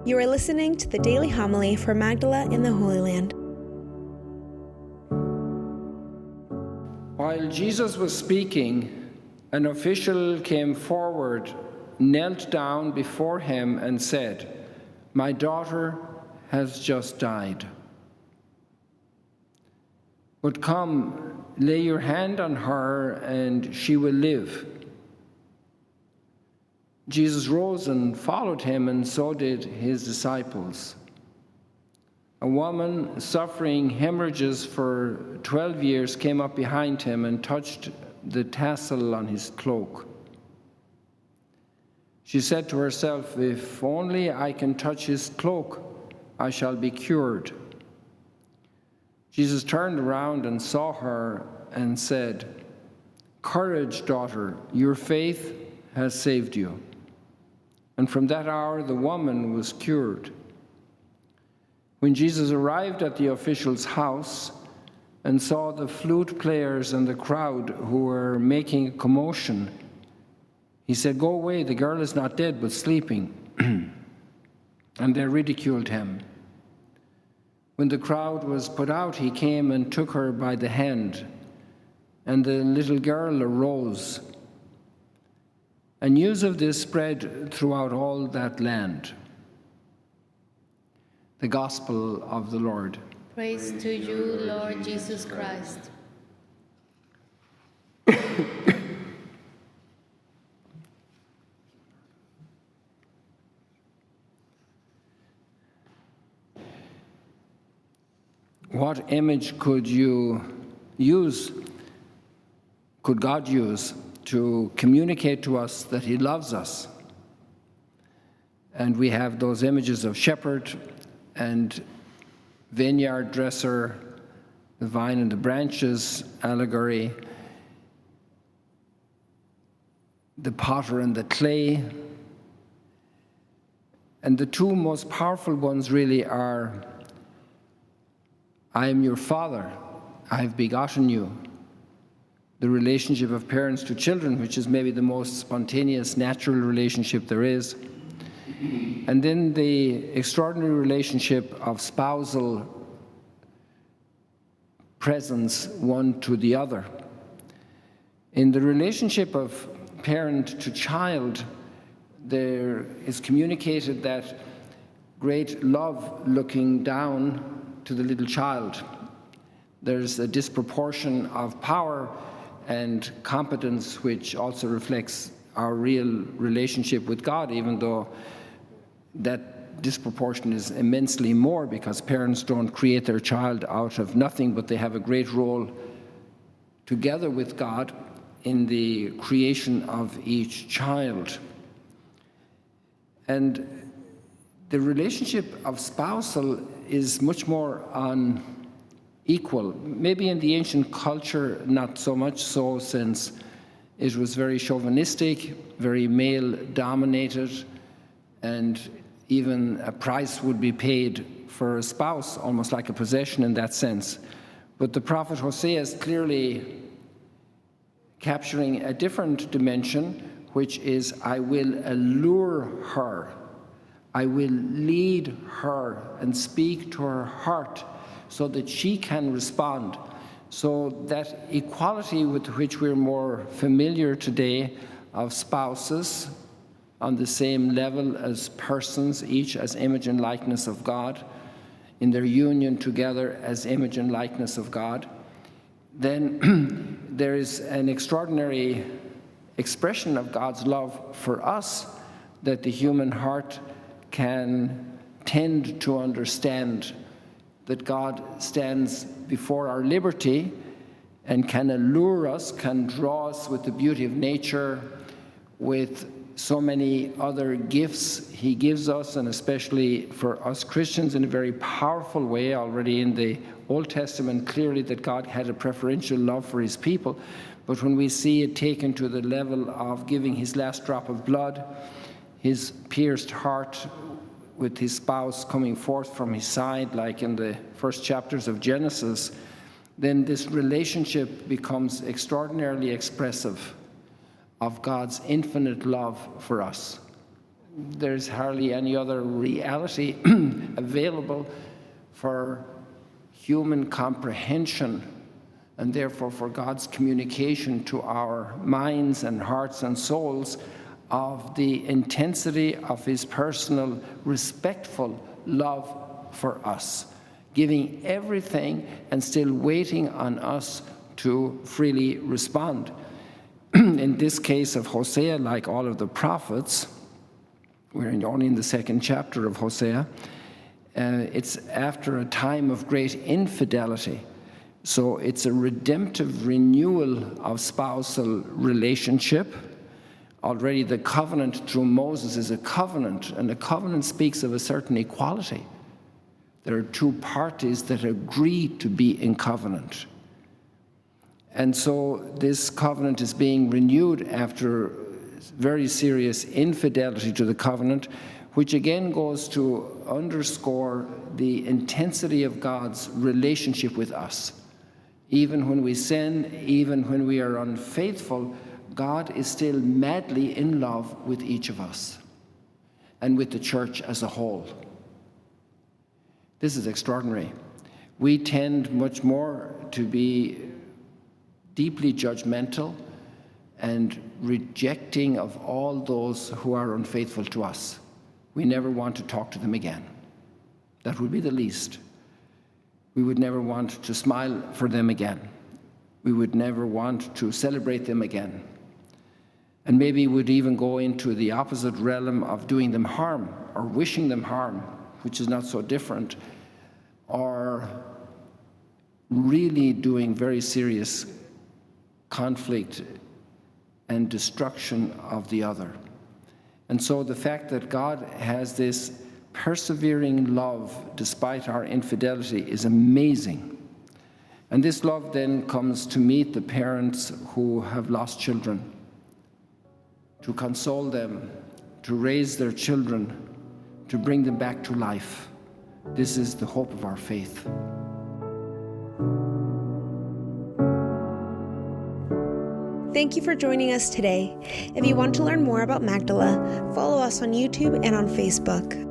You are listening to the daily homily for Magdala in the Holy Land. While Jesus was speaking, an official came forward, knelt down before him and said, "My daughter has just died. But come, lay your hand on her and she will live." Jesus rose and followed him, and so did his disciples. A woman suffering hemorrhages for 12 years came up behind him and touched the tassel on his cloak. She said to herself, "If only I can touch his cloak, I shall be cured." Jesus turned around and saw her and said, "Courage, daughter, your faith has saved you." And from that hour, the woman was cured. When Jesus arrived at the official's house and saw the flute players and the crowd who were making a commotion, he said, "Go away, the girl is not dead, but sleeping." And they ridiculed him. When the crowd was put out, he came and took her by the hand, and the little girl arose. And news of this spread throughout all that land. The Gospel of the Lord. Praise to you, Lord Jesus Christ. What image could God use to communicate to us that he loves us? And we have those images of shepherd and vineyard dresser, the vine and the branches allegory, the potter and the clay. And the two most powerful ones really are, "I am your father, I have begotten you." The relationship of parents to children, which is maybe the most spontaneous, natural relationship there is. And then the extraordinary relationship of spousal presence one to the other. In the relationship of parent to child, there is communicated that great love looking down to the little child. There's a disproportion of power and competence, which also reflects our real relationship with God, even though that disproportion is immensely more, because parents don't create their child out of nothing, but they have a great role together with God in the creation of each child. And the relationship of spousal is much more unequal. Maybe in the ancient culture, not so much so, since it was very chauvinistic, very male-dominated, and even a price would be paid for a spouse, almost like a possession in that sense. But the prophet Hosea is clearly capturing a different dimension, which is, "I will allure her. I will lead her and speak to her heart so that she can respond." So that equality with which we're more familiar today of spouses on the same level as persons, each as image and likeness of God, in their union together as image and likeness of God, then there is an extraordinary expression of God's love for us that the human heart can tend to understand, that God stands before our liberty and can allure us, can draw us with the beauty of nature, with so many other gifts he gives us, and especially for us Christians in a very powerful way. Already in the Old Testament, clearly that God had a preferential love for his people, but when we see it taken to the level of giving his last drop of blood, his pierced heart with his spouse coming forth from his side, like in the first chapters of Genesis, then this relationship becomes extraordinarily expressive of God's infinite love for us. there's hardly any other reality available for human comprehension, and therefore for God's communication to our minds and hearts and souls of the intensity of his personal, respectful love for us, giving everything and still waiting on us to freely respond. In this case of Hosea, like all of the prophets, we're only in the 2nd chapter of Hosea, it's after a time of great infidelity. So it's a redemptive renewal of spousal relationship. Already the covenant through Moses is a covenant, and a covenant speaks of a certain equality. There are two parties that agree to be in covenant. And so this covenant is being renewed after very serious infidelity to the covenant, which again goes to underscore the intensity of God's relationship with us. Even when we sin, even when we are unfaithful, God is still madly in love with each of us and with the church as a whole. This is extraordinary. We tend much more to be deeply judgmental and rejecting of all those who are unfaithful to us. We never want to talk to them again. That would be the least. We would never want to smile for them again. We would never want to celebrate them again. And maybe would even go into the opposite realm of doing them harm or wishing them harm, which is not so different, or really doing very serious conflict and destruction of the other. And so the fact that God has this persevering love despite our infidelity is amazing. And this love then comes to meet the parents who have lost children, to console them, to raise their children, to bring them back to life. This is the hope of our faith. Thank you for joining us today. If you want to learn more about Magdala, follow us on YouTube and on Facebook.